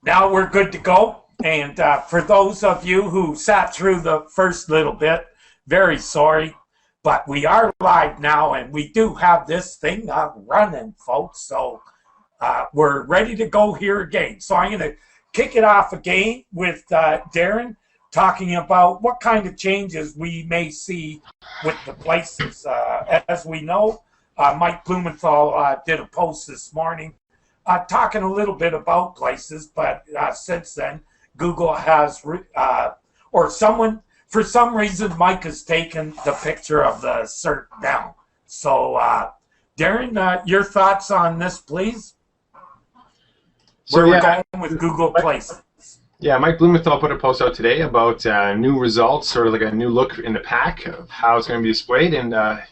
Now we're good to go. And for those of you who sat through the first little bit, very sorry. But we are live now, and we do have this thing running, folks. So we're ready to go here again. So I'm going to kick it off again with Darren talking about what kind of changes we may see with the places. As we know, Mike Blumenthal did a post this morning talking a little bit about places, but since then, Google has, or someone, for some reason, Mike has taken the picture of the cert down. So, Darren, your thoughts on this, please? Where we're going with Google Places. Yeah, Mike Blumenthal put a post out today about new results, sort of like a new look in the pack of how it's going to be displayed. And I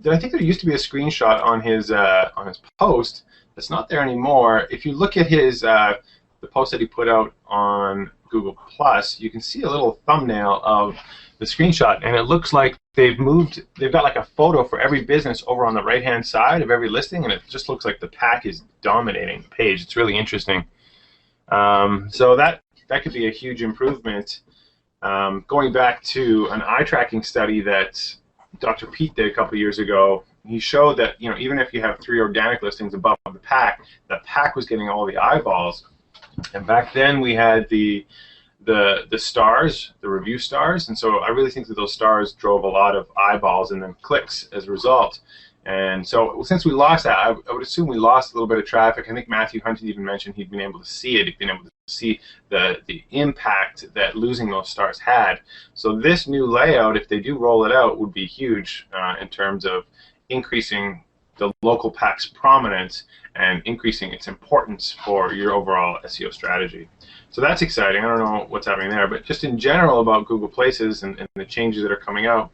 think there used to be a screenshot on his post that's not there anymore. If you look at his the post that he put out on Google Plus, you can see a little thumbnail of the screenshot, and it looks like they've got like a photo for every business over on the right-hand side of every listing, and it just looks like the pack is dominating the page. It's really interesting. So that could be a huge improvement. Going back to an eye tracking study that Dr. Pete did a couple of years ago, he showed that even if you have 3 organic listings above the pack was getting all the eyeballs. And back then we had the stars, the review stars, and so I really think that those stars drove a lot of eyeballs and then clicks as a result. And so since we lost that, I would assume we lost a little bit of traffic. I think Matthew Hunt even mentioned he'd been able to see it. He'd been able to see the impact that losing those stars had. So this new layout, if they do roll it out, would be huge in terms of increasing the local pack's prominence and increasing its importance for your overall SEO strategy. So that's exciting. I don't know what's happening there, but just in general about Google Places and the changes that are coming out,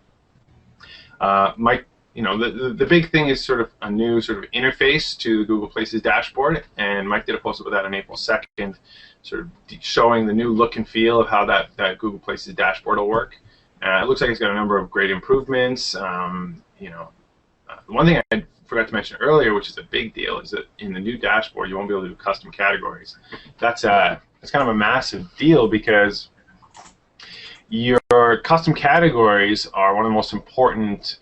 Mike, the big thing is sort of a new sort of interface to the Google Places dashboard, and Mike did a post about that on April 2nd, sort of showing the new look and feel of how that Google Places dashboard will work. It looks like it's got a number of great improvements. The one thing I forgot to mention earlier, which is a big deal, is that in the new dashboard you won't be able to do custom categories. That's kind of a massive deal because your custom categories are one of the most important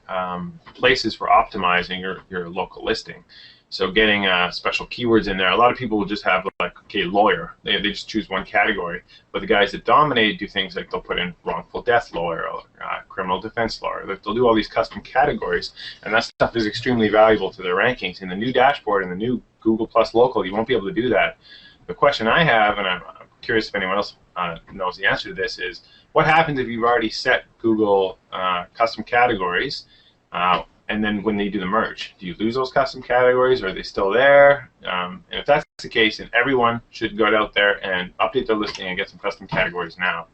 places for optimizing your local listing. So getting special keywords in there. A lot of people will just have like, okay, lawyer. They just choose one category. But the guys that dominate do things like they'll put in wrongful death lawyer or criminal defense lawyer. They'll do all these custom categories, and that stuff is extremely valuable to their rankings. In the new dashboard, in the new Google Plus Local, you won't be able to do that. The question I have, and I'm curious if anyone else knows the answer to this, is what happens if you've already set Google custom categories, and then when they do the merge, do you lose those custom categories, or are they still there? And if that's the case, then everyone should go out there and update their listing and get some custom categories now.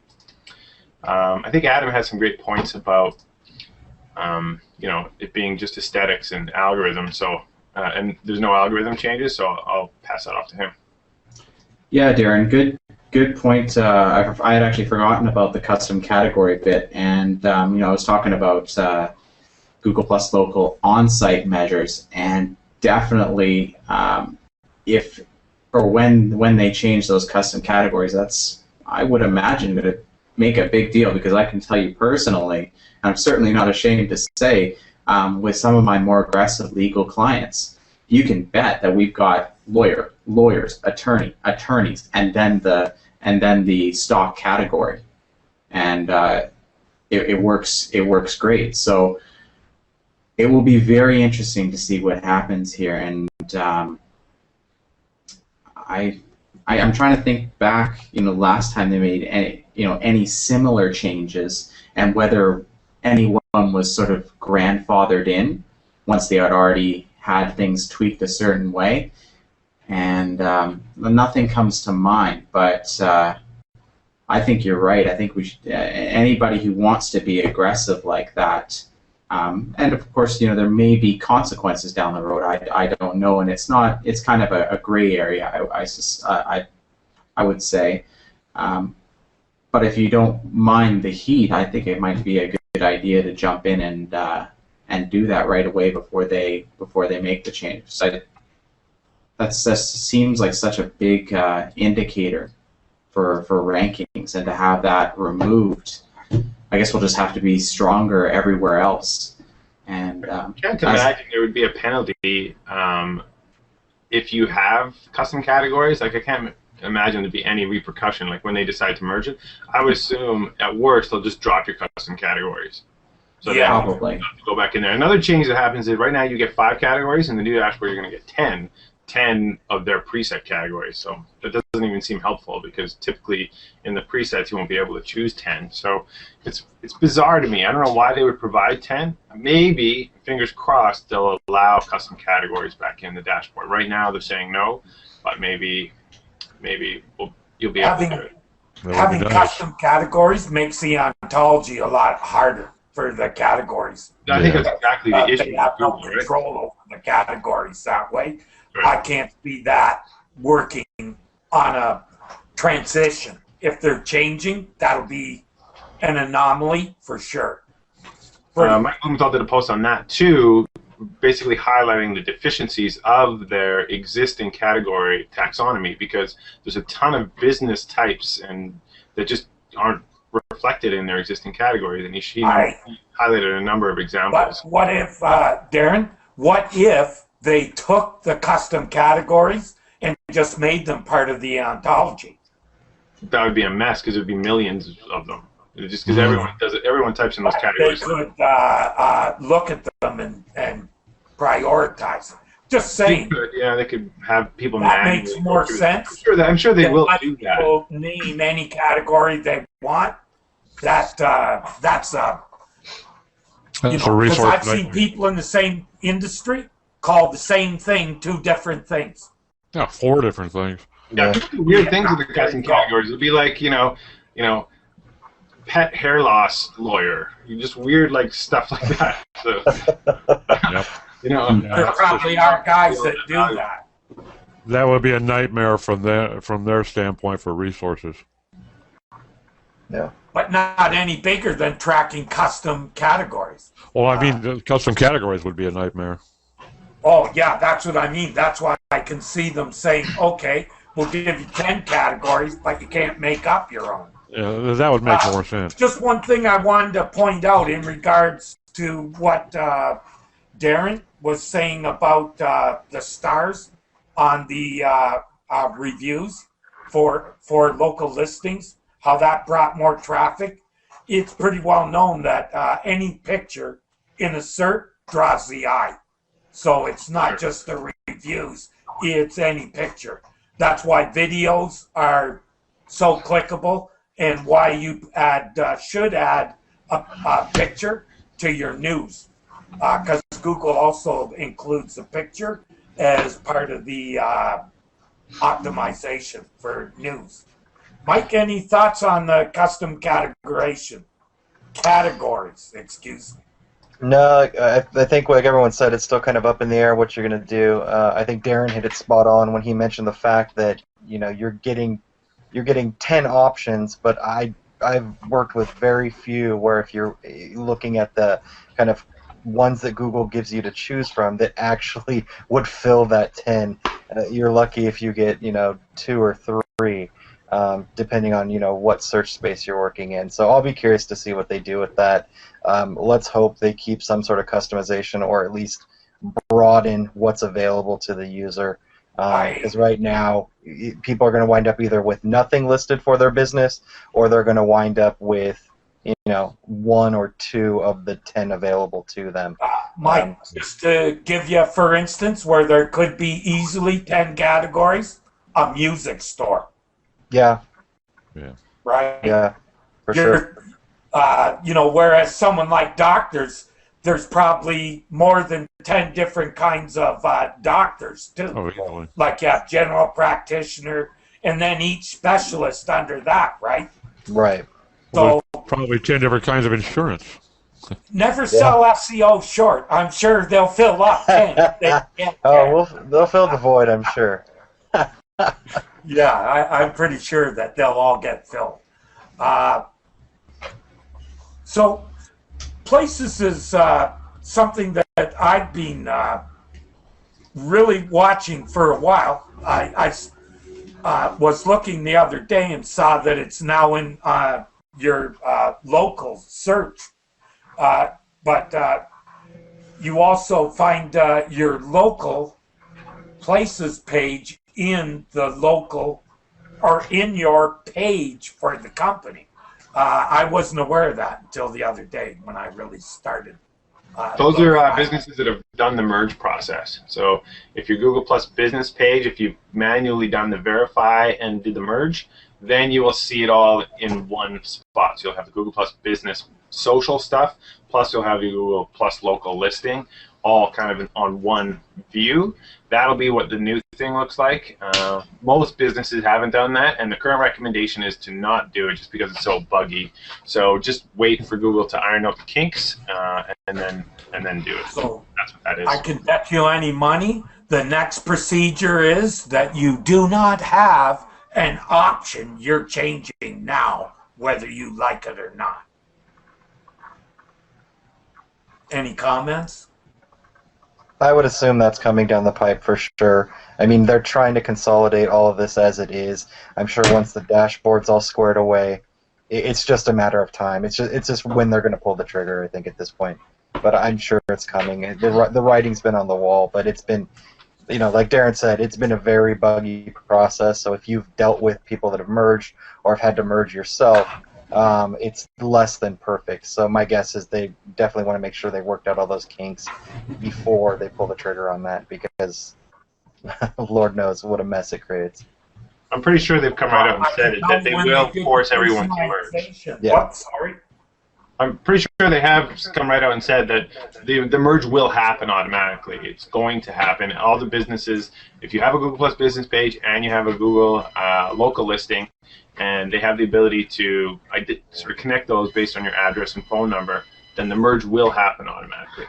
I think Adam has some great points about it being just aesthetics and algorithms. So and there's no algorithm changes, so I'll pass that off to him. Yeah, Darren, good point. I had actually forgotten about the custom category bit, and I was talking about Google Plus Local on-site measures, and definitely if or when they change those custom categories, that's, I would imagine, going to make a big deal, because I can tell you personally, and I'm certainly not ashamed to say, with some of my more aggressive legal clients, you can bet that we've got lawyers, attorneys, and then the stock category, and it works great. So it will be very interesting to see what happens here, and I'm trying to think back, last time they made any similar changes, and whether anyone was sort of grandfathered in once they had already had things tweaked a certain way, and nothing comes to mind. But I think you're right. I think we should, anybody who wants to be aggressive like that. And of course, there may be consequences down the road. I don't know, and it's kind of a gray area. I would say, but if you don't mind the heat, I think it might be a good idea to jump in and do that right away before they make the change. So that seems like such a big indicator for rankings, and to have that removed, I guess we'll just have to be stronger everywhere else. And I can't imagine there would be a penalty if you have custom categories. Like, I can't imagine there'd be any repercussion. Like, when they decide to merge it, I would assume at worst they'll just drop your custom categories. So Yeah, then probably. you have to go back in there. Another change that happens is right now you get 5 categories, and the new dashboard you're going to get 10 of their preset categories. So that doesn't even seem helpful, because typically in the presets you won't be able to choose 10. So it's bizarre to me. I don't know why they would provide 10. Maybe, fingers crossed, they'll allow custom categories back in the dashboard. Right now they're saying no, but maybe you'll be able to do it. having custom categories makes the ontology a lot harder for the categories. I think that's exactly the issue. They have no control over the categories that way. Right. I can't see that working on a transition. If they're changing, that'll be an anomaly for sure. Mike Blumenthal did a post on that too, basically highlighting the deficiencies of their existing category taxonomy, because there's a ton of business types and that just aren't reflected in their existing categories, and he highlighted a number of examples. But what if, Darren, what if they took the custom categories and just made them part of the ontology? That would be a mess, because it would be millions of them. Just because everyone does it, everyone types in those categories. They could look at them and prioritize them. Just saying. Yeah, they could have people. That makes more sense. I'm sure they will do that. People name any category they want. That's a resource. Because I've seen people in the same industry call the same thing 2 different things. Yeah, 4 different things. Yeah, weird things with the custom categories. It'd be like, you know, pet hair loss lawyer. Just weird, like, stuff like that. So, yep. There probably are guys that do that. That would be a nightmare from their standpoint for resources. Yeah. But not any bigger than tracking custom categories. Well, I mean, custom categories would be a nightmare. Oh, yeah, that's what I mean. That's why I can see them saying, okay, we'll give you 10 categories, but you can't make up your own. Yeah, that would make more sense. Just one thing I wanted to point out in regards to what Darren was saying about the stars on the reviews for local listings, how that brought more traffic. It's pretty well known that any picture in a SERP draws the eye. So it's not just the reviews, it's any picture. That's why videos are so clickable, and why you should add a picture to your news. Because Google also includes a picture as part of the optimization for news. Mike, any thoughts on the custom categories, excuse me? No, I think like everyone said, it's still kind of up in the air what you're going to do. I think Darren hit it spot on when he mentioned the fact that you're getting 10 options, but I've worked with very few where if you're looking at the kind of ones that Google gives you to choose from that actually would fill that 10, you're lucky if you get 2 or 3. Depending on what search space you're working in. So I'll be curious to see what they do with that. Let's hope they keep some sort of customization, or at least broaden what's available to the user. Because right now, people are going to wind up either with nothing listed for their business, or they're going to wind up with 1 or 2 of the 10 available to them. Mike, just to give you, for instance, where there could be easily 10 categories, a music store. Yeah. Right? Yeah, for sure. Whereas someone like doctors, there's probably more than 10 different kinds of doctors, too. Oh, really? Like you have general practitioner, and then each specialist under that, right? Right. So probably 10 different kinds of insurance. Never sell SEO short. I'm sure they'll fill up 10. They'll fill the void, I'm sure. Yeah, I'm pretty sure that they'll all get filled. So Places is something that I've been really watching for a while. was looking the other day and saw that it's now in your local search. But you also find your local places page in the local or in your page for the company. I wasn't aware of that until the other day when I really started. Those are businesses that have done the merge process. So if your Google Plus business page, if you've manually done the verify and did the merge, then you will see it all in one spot. So you'll have the Google Plus business social stuff, plus you'll have your Google Plus local listing, all kind of on one view. That'll be what the new thing looks like. Most businesses haven't done that, and the current recommendation is to not do it just because it's so buggy. So just wait for Google to iron out the kinks, and then do it. So that's what that is. I can bet you any money the next procedure is that you do not have an option you're changing now, whether you like it or not. Any comments? I would assume that's coming down the pipe for sure. I mean, they're trying to consolidate all of this as it is. I'm sure once the dashboard's all squared away, it's just a matter of time. It's just when they're going to pull the trigger, I think, at this point. But I'm sure it's coming. The writing's been on the wall, but it's been, like Darren said, it's been a very buggy process. So if you've dealt with people that have merged or have had to merge yourself, it's less than perfect. So my guess is they definitely want to make sure they worked out all those kinks before they pull the trigger on that, because Lord knows what a mess it creates. I'm pretty sure they've come right out and said it, that they will force everyone to merge. Yeah. What? Sorry? I'm pretty sure they have come right out and said that the merge will happen automatically. It's going to happen. All the businesses, if you have a Google Plus business page and you have a Google local listing, and they have the ability to sort of connect those based on your address and phone number, then the merge will happen automatically.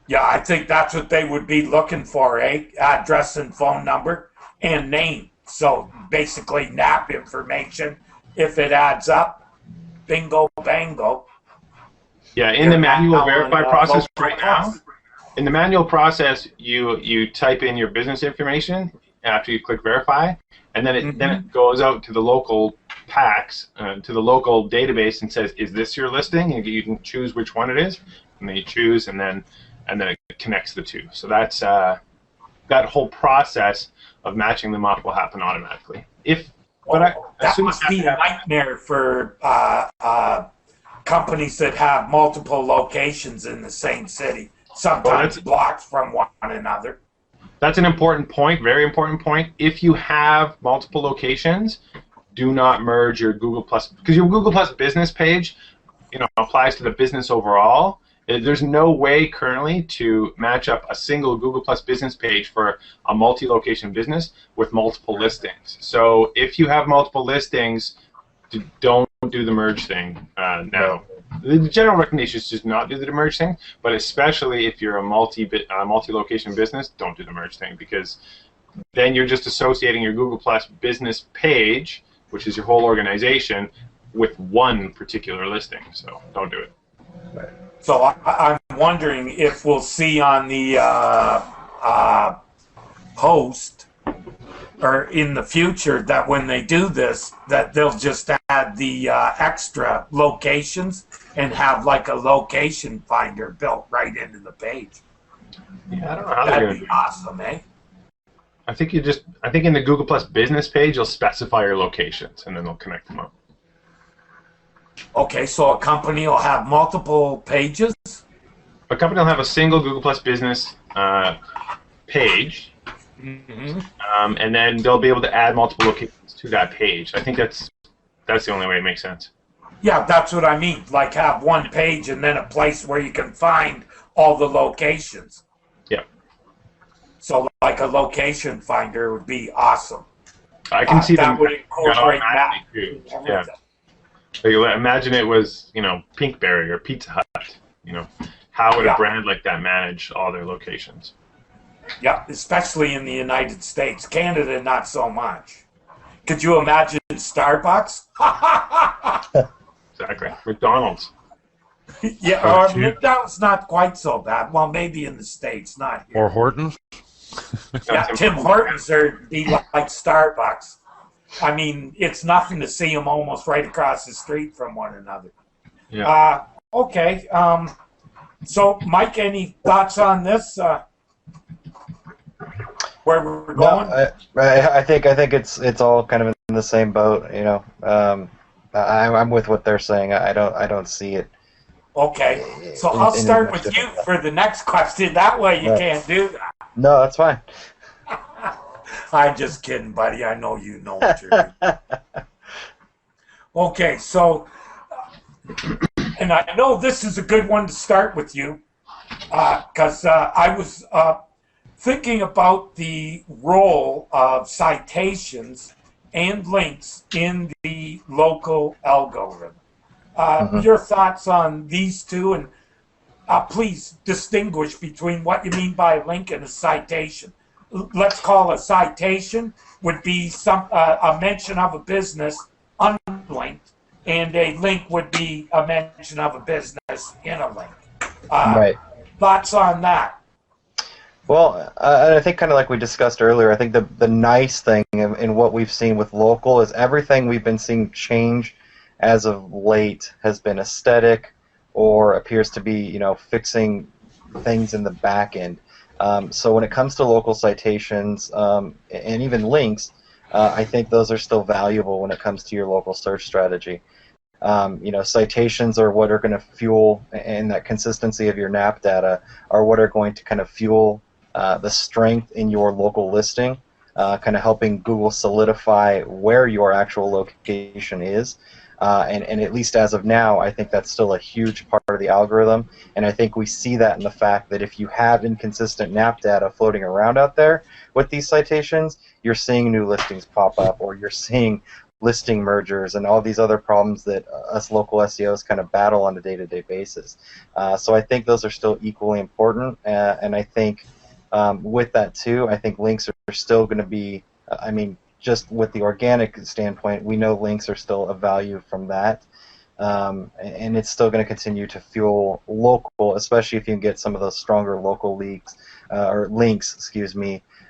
Yeah, I think that's what they would be looking for, address and phone number and name. So basically NAP information. If it adds up, bingo, bango. Yeah, in the manual verify process right now, in the manual process, you type in your business information after you click verify, and then it goes out to the local packs, to the local database, and says, "Is this your listing?" And you can choose which one it is, and then you choose, and then it connects the two. So that's that whole process of matching them up will happen automatically. That must be a nightmare for companies that have multiple locations in the same city, sometimes blocked from one another. That's an important point, very important point. If you have multiple locations, do not merge your Google Plus, because your Google Plus business page, applies to the business overall. There's no way currently to match up a single Google Plus business page for a multi-location business with multiple listings. So if you have multiple listings, don't do the merge thing now. The general recommendation is just not do the merge thing, but especially if you're a multi-location business, don't do the merge thing, because then you're just associating your Google Plus business page, which is your whole organization, with one particular listing. So don't do it. So I'm wondering if we'll see on the post or in the future that when they do this, that they'll just add the extra locations and have like a location finder built right into the page. Yeah, I don't know how they're going to do it. That'd be awesome, eh? I think in the Google Plus business page, you'll specify your locations, and then they'll connect them up. Okay, so a company will have multiple pages? A company will have a single Google Plus business page, and then they'll be able to add multiple locations to that page. I think that's the only way it makes sense. Yeah, that's what I mean. Like have one page and then a place where you can find all the locations. Yeah. So like a location finder would be awesome. I can see that would incorporate that. Yeah. Like, imagine it was, Pinkberry or Pizza Hut. How would a brand like that manage all their locations? Yeah, especially in the United States. Canada, not so much. Could you imagine Starbucks? Exactly. McDonald's. Yeah, or McDonald's not quite so bad. Well, maybe in the States, not here. Or Hortons? Yeah, Tim Hortons are be like Starbucks. I mean, it's nothing to see them almost right across the street from one another. Yeah. Okay. So, Mike, any thoughts on this? Where we're going? No, I think it's all kind of in the same boat. I'm with what they're saying. I don't see it. Okay. So I'll start with you for the next question. That way you can't do that. No, that's fine. I'm just kidding, buddy. I know you know what you're doing. Okay, so, and I know this is a good one to start with you, because I was thinking about the role of citations and links in the local algorithm. Your thoughts on these two, and please distinguish between what you mean by a link and a citation. Let's call a citation would be a mention of a business unlinked, and a link would be a mention of a business in a link. Right. Thoughts on that? Well, I think kind of like we discussed earlier, I think the nice thing in what we've seen with local is everything we've been seeing change as of late has been aesthetic or appears to be, fixing things in the back end. So when it comes to local citations and even links, I think those are still valuable when it comes to your local search strategy. Citations are what are going to fuel, and that consistency of your NAP data are what are going to kind of fuel the strength in your local listing, kind of helping Google solidify where your actual location is. And at least as of now, I think that's still a huge part of the algorithm. And I think we see that in the fact that if you have inconsistent NAP data floating around out there with these citations, you're seeing new listings pop up, or you're seeing listing mergers and all these other problems that us local SEOs kind of battle on a day-to-day basis. So I think those are still equally important. And I think with that too, I think links are still going to be, just with the organic standpoint, we know links are still of value from that. And it's still going to continue to fuel local, especially if you can get some of those stronger local leaks, or links,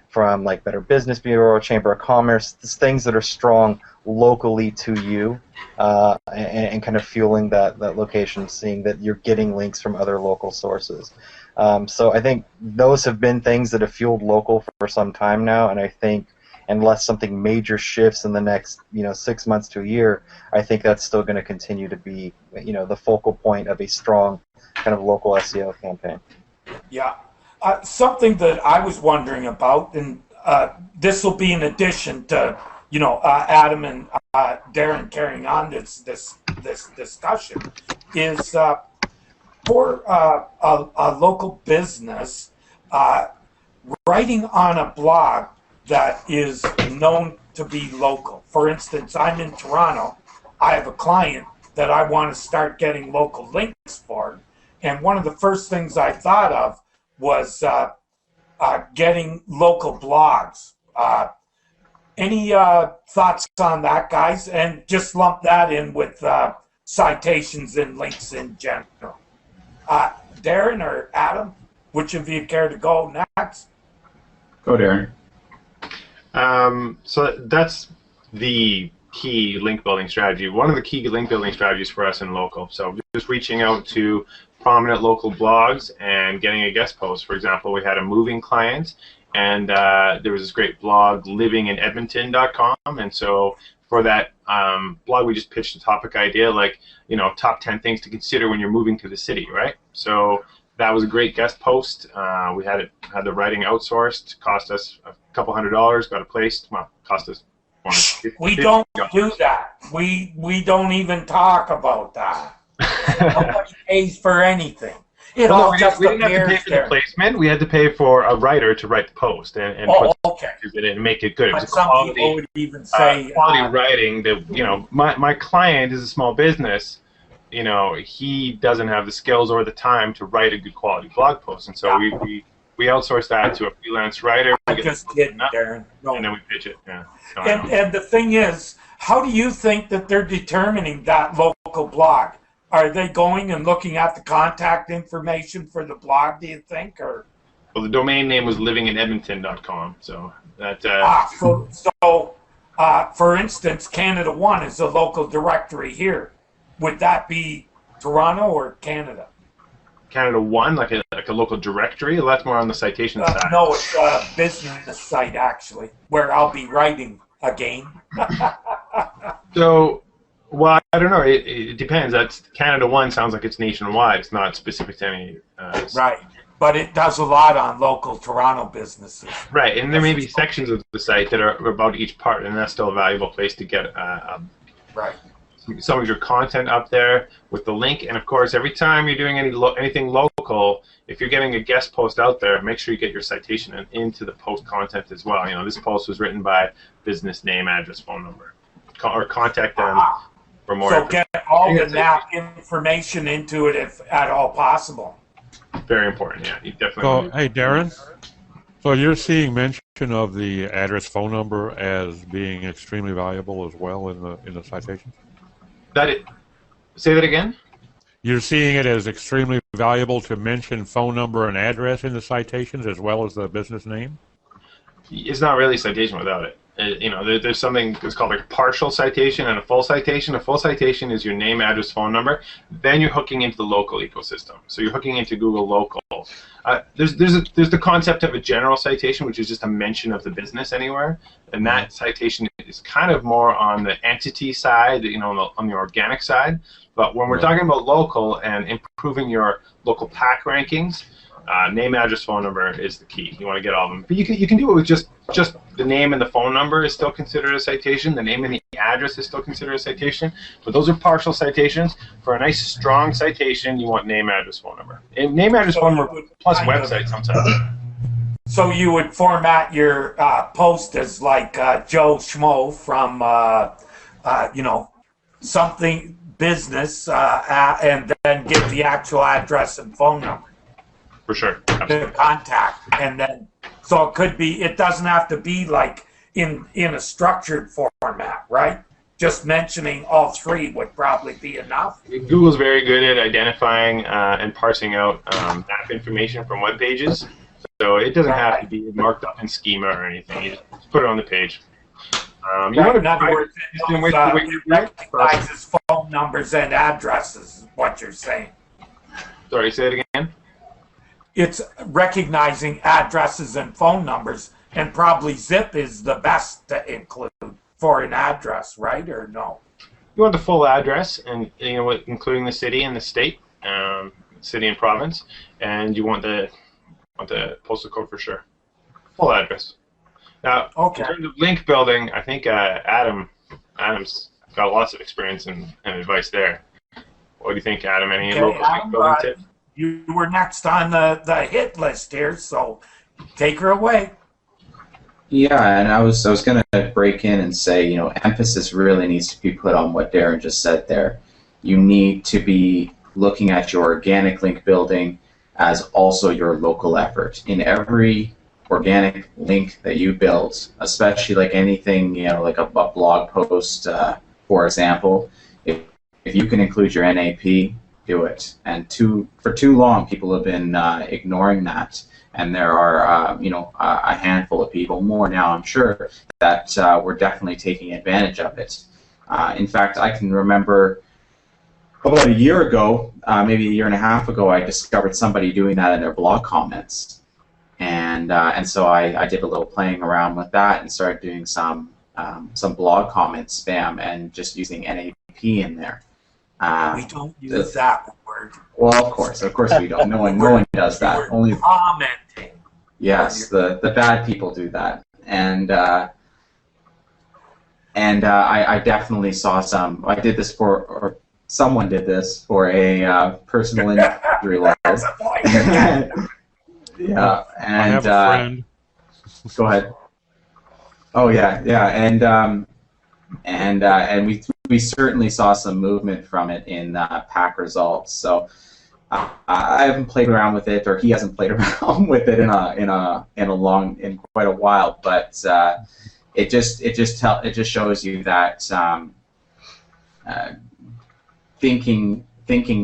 from like Better Business Bureau, Chamber of Commerce, things that are strong locally to you, and kind of fueling that location, seeing that you're getting links from other local sources. So I think those have been things that have fueled local for some time now, and I think unless something major shifts in the next 6 months to a year, I think that's still going to continue to be the focal point of a strong kind of local SEO campaign. Yeah. Something that I was wondering about, and this will be in addition to Adam and Darren carrying on this discussion, is for a local business writing on a blog that is known to be local. For instance, I'm in Toronto. I have a client that I want to start getting local links for, and one of the first things I thought of was getting local blogs. Any thoughts on that, guys? And just lump that in with citations and links in general. Darren or Adam, which of you care to go next? Go, Darren. So that's the key link building strategy. One of the key link building strategies for us in local. So just reaching out to prominent local blogs and getting a guest post. For example, we had a moving client, and there was this great blog, livinginedmonton.com, and so for that blog, we just pitched a topic idea like, top 10 things to consider when you're moving to the city, right? So that was a great guest post. We had the writing outsourced, cost us a couple $100, got it placed. Well, cost us We don't do that. We don't even talk about that. Nobody pays for anything. It all just we didn't have to pay for there. the placement. We had to pay for a writer to write the post and put pictures in it and make it good. It was But some quality, people would even say quality writing. That my client is a small business. He doesn't have the skills or the time to write a good quality blog post, and so we outsource that to a freelance writer. I'm just kidding, Darren. No. And then we pitch it. Yeah. So, And the thing is, how do you think that they're determining that local blog? Are they going and looking at the contact information for the blog, do you think? Or Well, the domain name was livinginedmonton.com. So that. For instance, Canada 1 is a local directory here. Would that be Toronto or Canada? Canada 1, like a local directory? Well, that's more on the citation side. No, it's a business site, actually, where I'll be writing again. So, well, I don't know. It depends. That's Canada 1 sounds like it's nationwide. It's not specific to any. Right. But it does a lot on local Toronto businesses. Right, and there may be sections of the site that are about each part, and that's still a valuable place to get right. some of your content up there with the link. And of course, every time you're doing anything local, if you're getting a guest post out there, make sure you get your citation into the post content as well. You know, this post was written by business name, address, phone number, or contact them for more. So get all the NAP information into it if at all possible. Very important, yeah. You definitely. So, hey, Darren. So you're seeing mention of the address, phone number as being extremely valuable as well in the citations? Say that again? You're seeing it as extremely valuable to mention phone number and address in the citations as well as the business name? It's not really a citation without it. You know, there's something that's called a partial citation and a full citation. A full citation is your name, address, phone number. Then you're hooking into the local ecosystem. So you're hooking into Google Local. There's the concept of a general citation, which is just a mention of the business anywhere, and that citation is kind of more on the entity side, you know, on the organic side. But when we're talking about local and improving your local pack rankings, name, address, phone number is the key. You want to get all of them. But you can do it with just the name and the phone number is still considered a citation. The name and the address is still considered a citation. But those are partial citations. For a nice, strong citation, you want name, address, phone number. And name, address, phone number plus website sometimes. So you would format your post as like Joe Schmo from, you know, something business and then give the actual address and phone number. For sure. The contact, and then so it could be. It doesn't have to be like in a structured format, right? Just mentioning all three would probably be enough. Google's very good at identifying and parsing out map information from web pages, so it doesn't have to be marked up in schema or anything. You just put it on the page. In other words, it recognizes phone numbers and addresses. Is what you're saying? Sorry, say it again. It's recognizing addresses and phone numbers, and probably zip is the best to include for an address, right, or no? You want the full address, and you know, including the city and the state, city and province, and you want the postal code for sure. Full address. Now, in terms of link building, I think Adam's got lots of experience and advice there. What do you think, Adam? Any local link building tips? You were next on the hit list here, so take her away. Yeah, and I was going to break in and say, you know, emphasis really needs to be put on what Darren just said there. You need to be looking at your organic link building as also your local effort. In every organic link that you build, especially like anything, you know, like a blog post, for example, if you can include your NAP, do it. And for too long, people have been ignoring that, and there are you know, a handful of people, more now I'm sure, that were definitely taking advantage of it. In fact, I can remember about a year ago, maybe a year and a half ago, I discovered somebody doing that in their blog comments, and so I did a little playing around with that and started doing some blog comment spam and just using NAP in there. We don't use that word. Well, of course we don't. No one does that. Only commenting. Yes, the bad people do that, and I definitely saw some. I did this or someone did this for a personal injury lawyer. Yeah, and I have a friend. Go ahead. Oh yeah, and we certainly saw some movement from it in pack results. So I haven't played around with it, or he hasn't played around with it in quite a while. But it just shows you that thinking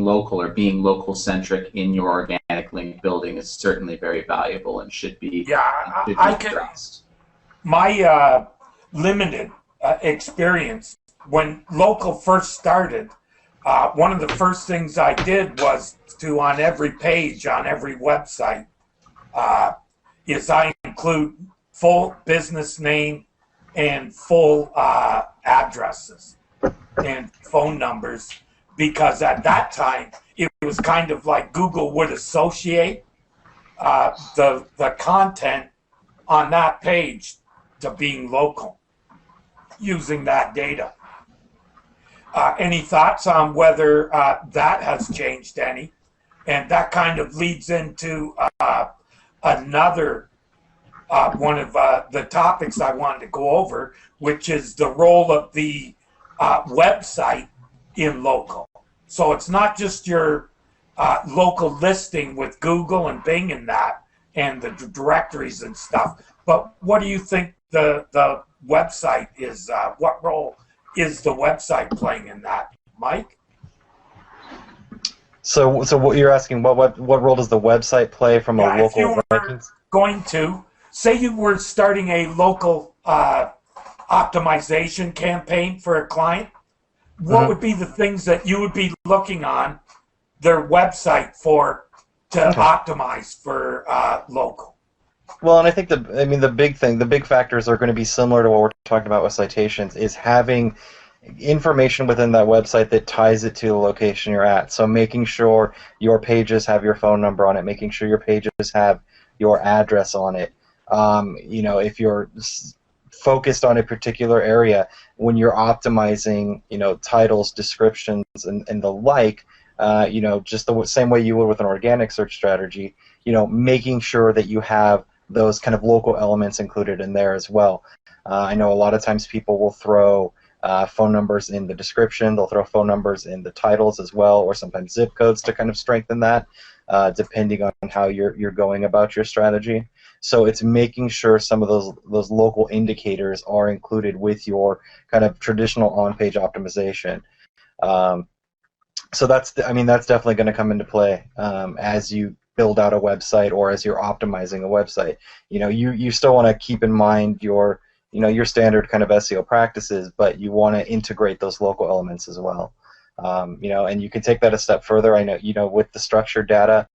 local or being local centric in your organic organic link building is certainly very valuable and should be, Yeah, should be I can. addressed. My limited experience when local first started, one of the first things I did was to, on every page, on every website, is I include full business name and full addresses and phone numbers, because at that time it was kind of like Google would associate the content on that page to being local using that data. Any thoughts on whether that has changed any? And that kind of leads into another one of the topics I wanted to go over, which is the role of the website in local. So it's not just your local listing with Google and Bing and that, and the directories and stuff, but what do you think the website is? What role is the website playing in that, Mike? So what you're asking, what role does the website play from a If you local were rankings? going to, say you were starting a local optimization campaign for a client, what would be the things that you would be looking on their website for to optimize for local? Well, and I think the big factors are going to be similar to what we're talking about with citations, is having information within that website that ties it to the location you're at. So making sure your pages have your phone number on it, making sure your pages have your address on it. If you're focused on a particular area, when you're optimizing, titles, descriptions, and the like, just the same way you would with an organic search strategy, making sure that you have those kind of local elements included in there as well. I know a lot of times people will throw phone numbers in the description, they'll throw phone numbers in the titles as well, or sometimes zip codes to kind of strengthen that, depending on how you're going about your strategy. So it's making sure some of those local indicators are included with your kind of traditional on-page optimization. So that's definitely going to come into play as you build out a website or as you're optimizing a website. You still want to keep in mind your standard kind of SEO practices, but you want to integrate those local elements as well. And you can take that a step further. I know, with the structured data,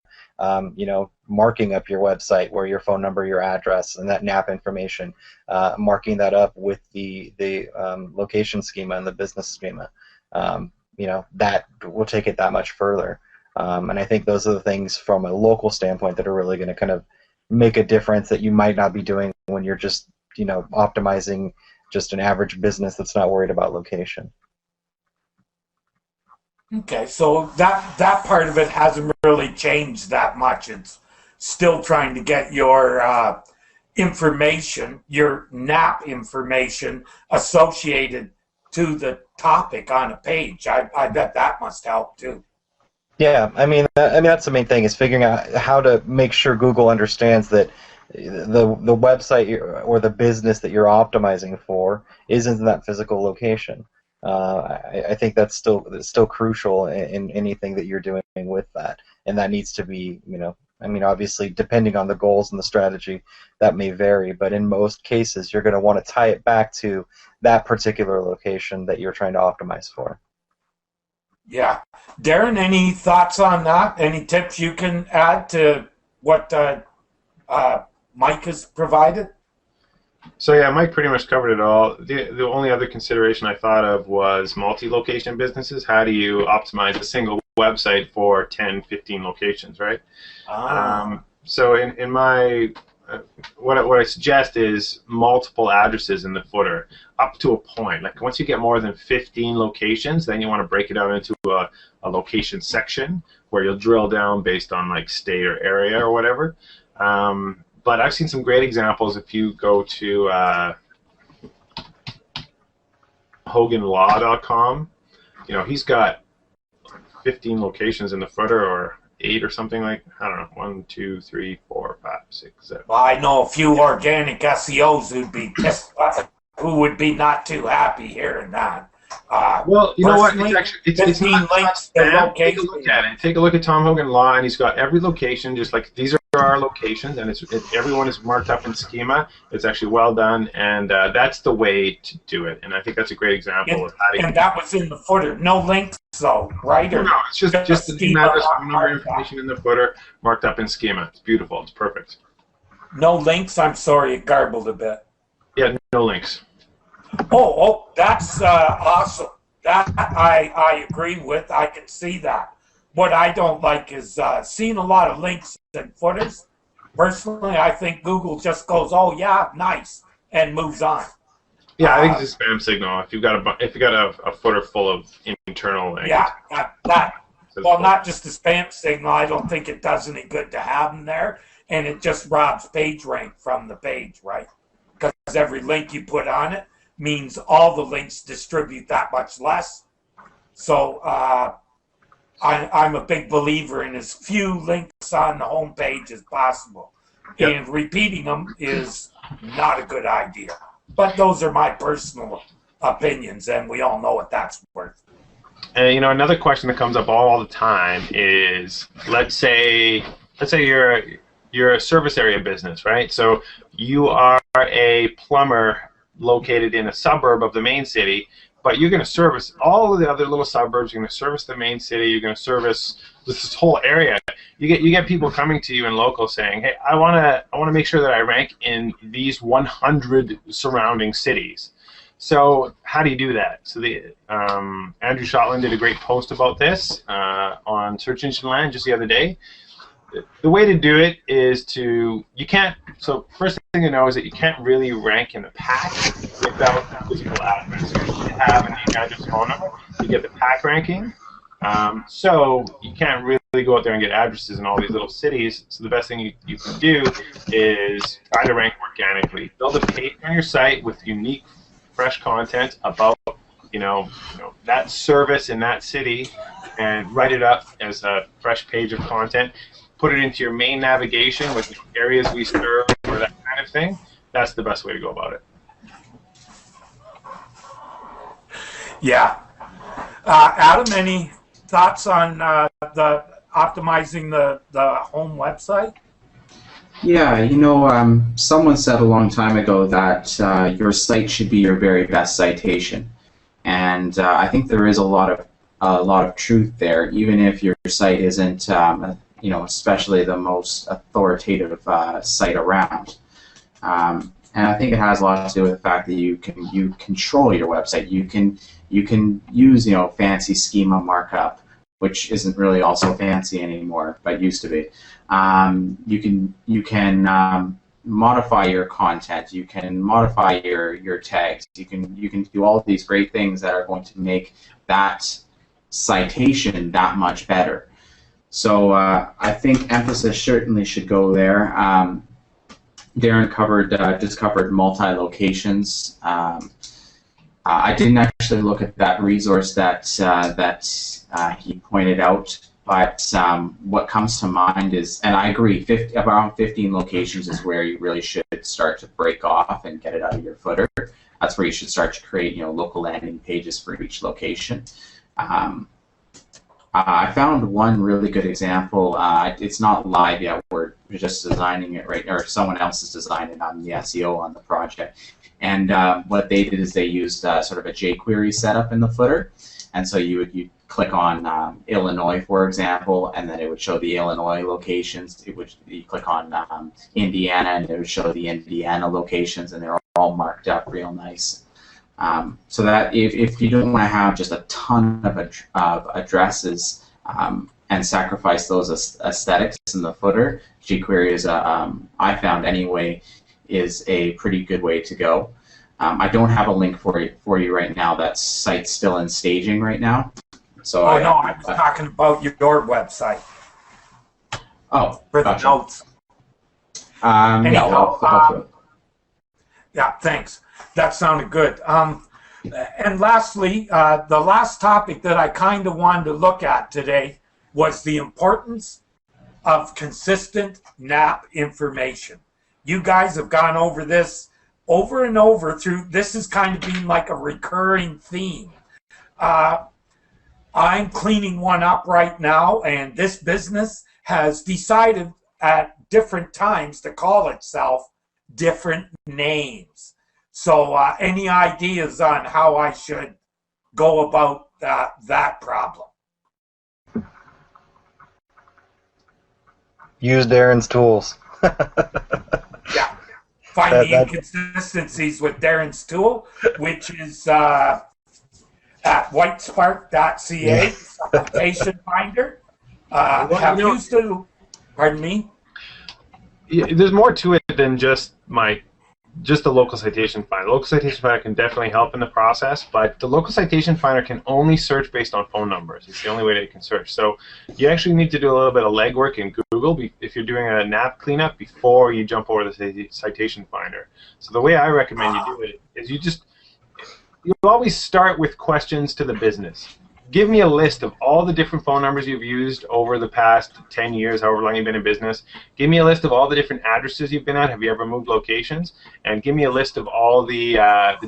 marking up your website where your phone number, your address, and that NAP information, marking that up with the location schema and the business schema, that will take it that much further. And I think those are the things from a local standpoint that are really going to kind of make a difference that you might not be doing when you're just optimizing just an average business that's not worried about location. Okay, so that part of it hasn't really changed that much. It's still trying to get your information, your NAP information, associated to the topic on a page. I bet that must help too. Yeah, that's the main thing, is figuring out how to make sure Google understands that the website or the business that you're optimizing for isn't in that physical location. I think that's still crucial in anything that you're doing with that, and that needs to be, obviously depending on the goals and the strategy, that may vary, but in most cases you're going to want to tie it back to that particular location that you're trying to optimize for. Yeah. Darren, any thoughts on that? Any tips you can add to what Mike has provided? So yeah, Mike pretty much covered it all. The only other consideration I thought of was multi-location businesses. How do you optimize a single website for 10, 15 locations, right? So in my what I suggest is multiple addresses in the footer up to a point. Like once you get more than 15 locations, then you want to break it out into a location section where you'll drill down based on like state or area or whatever. But I've seen some great examples. If you go to HoganLaw.com, he's got 15 locations in the footer, or 8 or something like, I don't know, 1, 2, 3, 4, 5, 6, 7. Well, I know a few organic SEOs who'd be pissed, who would be not too happy hearing that. Well, you know what? It's personally, actually it's 15 not links to spam. Take a location. look at it. Take a look at Tom Hogan Law, and he's got every location. Just like these are our locations, and everyone is marked up in schema. It's actually well done, and that's the way to do it. And I think that's a great example of how to. And that was in the footer. No links, though, right? No, it's just the name, schema address, phone number, marked up. information in the footer, marked up in schema. It's beautiful. It's perfect. No links. I'm sorry, it garbled a bit. Yeah, no links. Oh, that's awesome. That I agree with. I can see that. What I don't like is seeing a lot of links and footers. Personally, I think Google just goes, "Oh yeah, nice," and moves on. Yeah, I think it's a spam signal. If you've got a footer full of internal links. Yeah, well, not just a spam signal. I don't think it does any good to have them there, and it just robs page rank from the page, right? Because every link you put on it means all the links distribute that much less. So I'm a big believer in as few links on the home page as possible. Yep. And repeating them is not a good idea. But those are my personal opinions, and we all know what that's worth. And you know, another question that comes up all the time is, let's say you're a service area business, right? So you are a plumber located in a suburb of the main city, but you're going to service all of the other little suburbs. You're going to service the main city. You're going to service this whole area. You get people coming to you in local saying, "Hey, I want to make sure that I rank in these 100 surrounding cities." So how do you do that? So Andrew Shotland did a great post about this on Search Engine Land just the other day. The way to do it is so first thing to know is that you can't really rank in the pack without physical address. You have a name, address, phone number, you get the pack ranking. So you can't really go out there and get addresses in all these little cities. So the best thing you can do is try to rank organically. Build a page on your site with unique, fresh content about that service in that city, and write it up as a fresh page of content. Put it into your main navigation with areas we serve or that kind of thing. That's the best way to go about it. Yeah. Adam, any thoughts on the optimizing the home website? Yeah, someone said a long time ago that your site should be your very best citation, and I think there is a lot of truth there, even if your site isn't, especially the most authoritative site around. And I think it has a lot to do with the fact that you control your website. You can use fancy schema markup, which isn't really also fancy anymore, but used to be. You can modify your content. You can modify your tags. You can do all of these great things that are going to make that citation that much better. So I think emphasis certainly should go there. Darren just covered multi-locations. I didn't actually look at that resource that he pointed out, but what comes to mind is, and I agree, around 15 locations is where you really should start to break off and get it out of your footer. That's where you should start to create local landing pages for each location. I found one really good example. It's not live yet. We're just designing it right now, or someone else is designing it. I'm the SEO on the project. And what they did is they used sort of a jQuery setup in the footer. And so you click on Illinois, for example, and then it would show the Illinois locations. You click on Indiana, and it would show the Indiana locations, and they're all marked up real nice. So that if you don't want to have just a ton of addresses and sacrifice those aesthetics in the footer, jQuery is I found anyway, is a pretty good way to go. I don't have a link for you right now. That site's still in staging right now. So I was talking about your website. Oh, for gotcha. the notes. Yeah, thanks. That sounded good. And lastly, the last topic that I kind of wanted to look at today was the importance of consistent NAP information. You guys have gone over this over and over through. This is kind of being like a recurring theme. I'm cleaning one up right now, and this business has decided at different times to call itself different names. So any ideas on how I should go about that problem? Use Darren's tools. Yeah. Find the inconsistencies with Darren's tool, which is at whitespark.ca, citation finder. Have used it, pardon me? Yeah, there's more to it than just the local citation finder. The local citation finder can definitely help in the process, but the local citation finder can only search based on phone numbers. It's the only way that it can search. So you actually need to do a little bit of legwork in Google if you're doing a NAP cleanup before you jump over the citation finder. So the way I recommend you do it is you always start with questions to the business. Give me a list of all the different phone numbers you've used over the past 10 years, however long you've been in business. Give me a list of all the different addresses you've been at. Have you ever moved locations? And give me a list of all the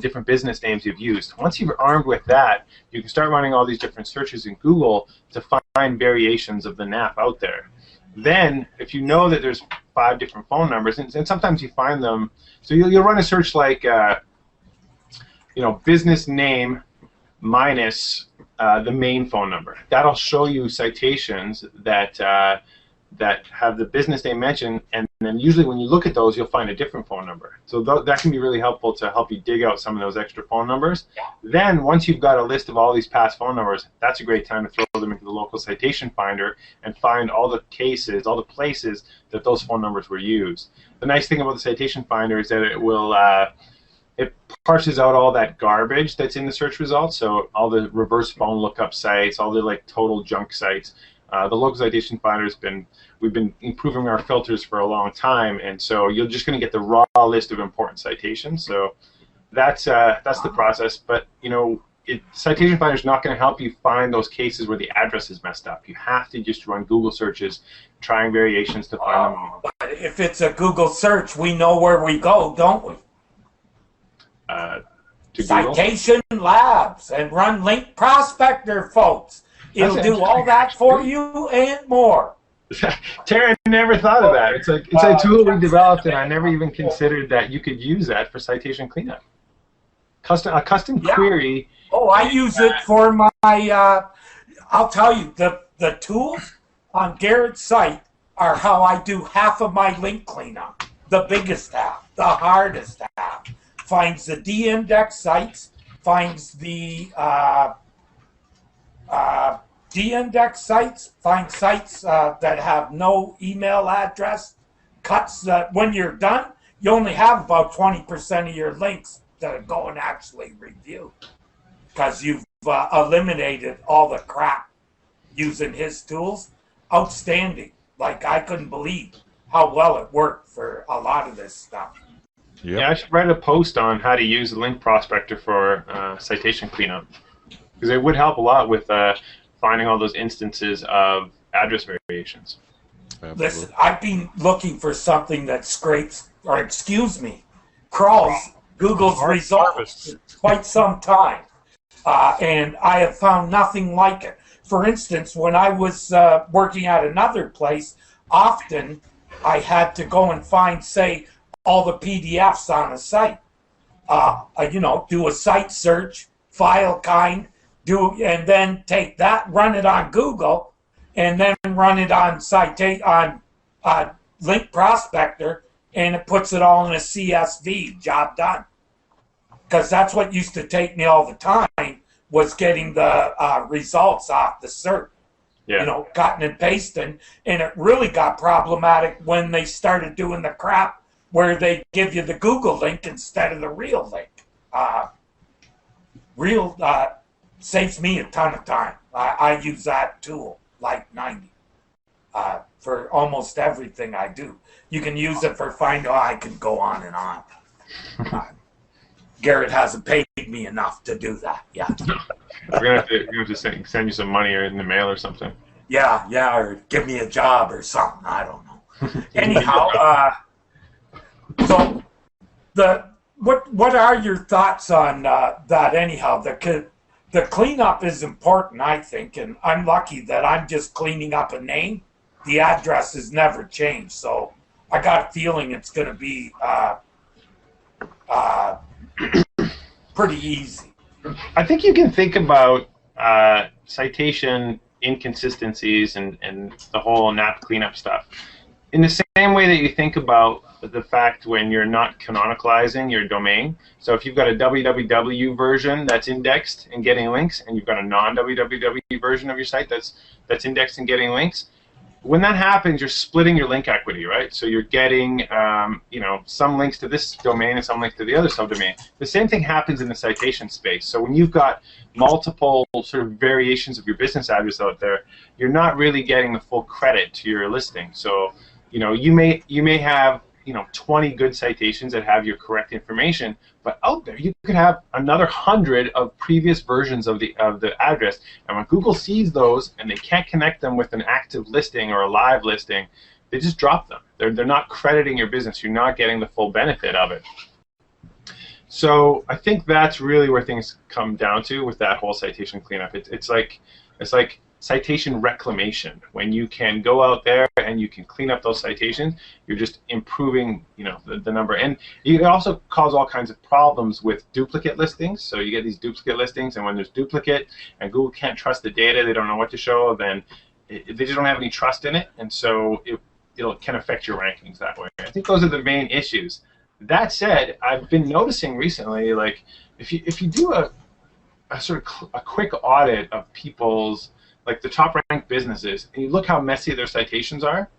different business names you've used. Once you're armed with that, you can start running all these different searches in Google to find variations of the NAP out there. Then, if you know that there's 5 different phone numbers, and sometimes you find them, so you'll run a search like, business name minus the main phone number. That'll show you citations that have the business name mentioned, and then usually when you look at those, you'll find a different phone number. So that can be really helpful to help you dig out some of those extra phone numbers. Then once you've got a list of all these past phone numbers, that's a great time to throw them into the local citation finder and find all the cases, all the places that those phone numbers were used. The nice thing about the citation finder is that it will it parses out all that garbage that's in the search results, so all the reverse phone lookup sites, all the total junk sites. The local citation finder we've been improving our filters for a long time, and so you're just going to get the raw list of important citations. So that's the process. But citation finder is not going to help you find those cases where the address is messed up. You have to just run Google searches, trying variations to find them. But if it's a Google search, we know where we go, don't we? Citation Labs and run Link Prospector, folks. It'll do all that for you and more. Terry never thought of that. It's a tool we developed, and I never even considered that you could use that for citation cleanup. A custom query. Oh, I use it for my. I'll tell you, the tools on Garrett's site are how I do half of my link cleanup. The biggest half, the hardest half. Finds the de-index sites, finds the de-index sites, finds sites that have no email address, cuts when you're done, you only have about 20% of your links to go and actually review because you've eliminated all the crap using his tools. Outstanding. Like, I couldn't believe how well it worked for a lot of this stuff. Yep. Yeah, I should write a post on how to use the Link Prospector for citation cleanup, because it would help a lot with finding all those instances of address variations. Absolutely. Listen, I've been looking for something that crawls Google's results for quite some time, and I have found nothing like it. For instance, when I was working at another place, often I had to go and find, say, all the PDFs on a site. Do a site search, file kind, and then take that, run it on Google, and then run it on Link Prospector, and it puts it all in a CSV. Job done. Because that's what used to take me all the time, was getting the results off the search. Yeah. Cutting and pasting, and it really got problematic when they started doing the crap where they give you the Google link instead of the real link. Saves me a ton of time. I use that tool like 90 for almost everything I do. You can use it for I can go on and on. Garrett hasn't paid me enough to do that yet. We're gonna have to send you some money in the mail or something. Yeah, or give me a job or something. I don't know. Anyhow, so what are your thoughts on that? Anyhow, the cleanup is important, I think, and I'm lucky that I'm just cleaning up a name. The address has never changed, so I got a feeling it's going to be pretty easy. I think you can think about citation inconsistencies and the whole NAP cleanup stuff in the same way that you think about the fact when you're not canonicalizing your domain. So if you've got a www version that's indexed and getting links, and you've got a non-www version of your site that's indexed and getting links, when that happens, you're splitting your link equity, right? So you're getting, some links to this domain and some links to the other subdomain. The same thing happens in the citation space. So when you've got multiple sort of variations of your business address out there, you're not really getting the full credit to your listing. So, you may have 20 good citations that have your correct information, but out there you could have another 100 of previous versions of the address, and when Google sees those and they can't connect them with an active listing or a live listing, they just drop them. They're not crediting your business. You're not getting the full benefit of it. So I think that's really where things come down to with that whole citation cleanup. It's like citation reclamation. When you can go out there and you can clean up those citations, you're just improving, the number. And you can also cause all kinds of problems with duplicate listings. So you get these duplicate listings, and when there's duplicate and Google can't trust the data, they don't know what to show, then they just don't have any trust in it, and so it can affect your rankings that way. I think those are the main issues. That said, I've been noticing recently, like if you do a sort of a quick audit of people's, like the top ranked businesses, and you look how messy their citations are,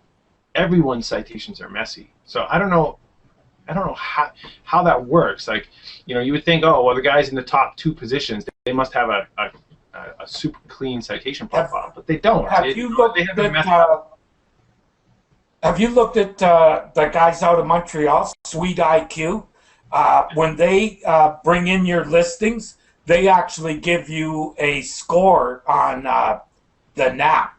everyone's citations are messy. So I don't know how that works. Like, you would think, oh, well, the guys in the top 2 positions, they must have a super clean citation profile, but they don't. Have you looked at the guys out of Montreal, Sweet IQ? When they bring in your listings, they actually give you a score on the NAP.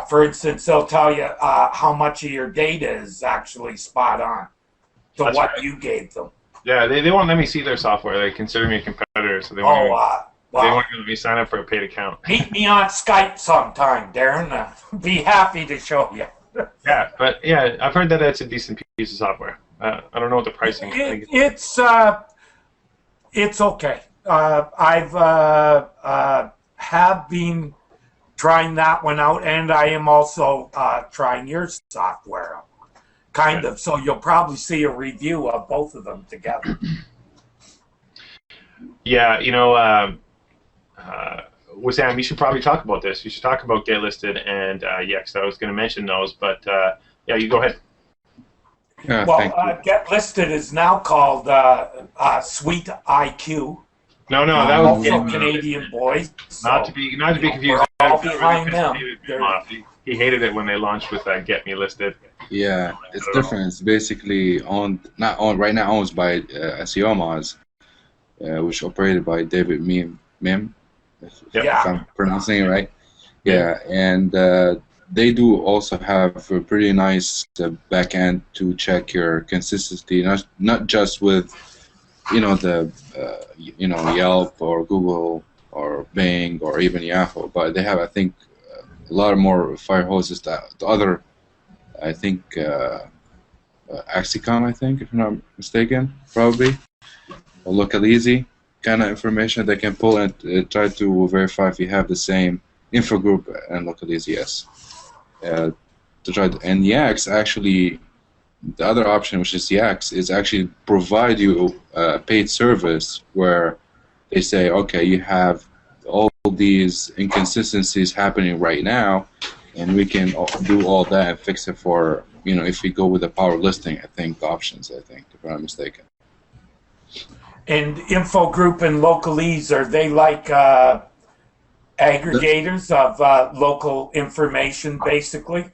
For instance, they'll tell you how much of your data is actually spot on to That's what right. you gave them. Yeah, they won't let me see their software. They consider me a competitor, so they won't let me sign up for a paid account. Meet me on Skype sometime, Darren. Be happy to show you. Yeah, but yeah, I've heard that it's a decent piece of software. I don't know what the pricing is. It's okay. I've have been trying that one out, and I am also trying your software out, kind of. So you'll probably see a review of both of them together. Yeah, Wissam, you should probably talk about this. You should talk about Get Listed and Yext. I was going to mention those, but yeah, you go ahead. Yeah, well, Get Listed is now called Sweet IQ. No, that was also Canadian boys. not to be confused. We're all behind them. He hated it when they launched with Get Me Listed. Yeah, it's different. It's basically right now owned by SEO Moz, which operated by David Mim. If I'm pronouncing it right. Yeah, and they do also have a pretty nice back end to check your consistency, not just with Yelp or Google or Bing or even Yahoo, but they have, I think, a lot more fire hoses that the other, I think, Axicon, I think, if I'm not mistaken, probably, or Localizy kind of information they can pull and try to verify if you have the same info group and Localizy, yes. To try to, and Yax actually, the other option, which is Yax, is actually provide you a paid service where they say, okay, you have all these inconsistencies happening right now, and we can do all that and fix it for, if we go with the power listing, I think, options, if I'm not mistaken. And Infogroup and Localize, are they like aggregators of local information, basically?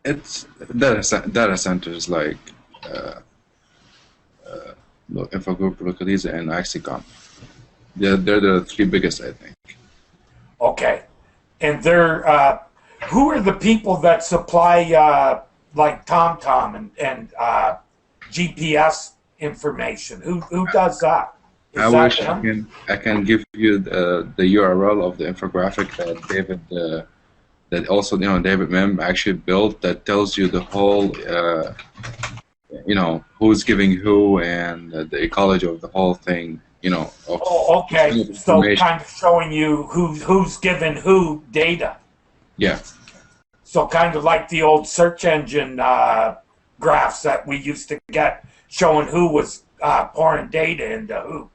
It's data centers like Infogroup, Localize, and Axicon. They're the 3 biggest, I think. Okay. And they're who are the people that supply like TomTom and GPS information? Who does that? I Is that wish them? I can give you the URL of the infographic that David that also David Mem actually built that tells you the whole who's giving who and the ecology of the whole thing. Of Oh, okay. kind of So information. kind of showing you who's given who data. Yeah. So kind of like the old search engine graphs that we used to get, showing who was pouring data into who.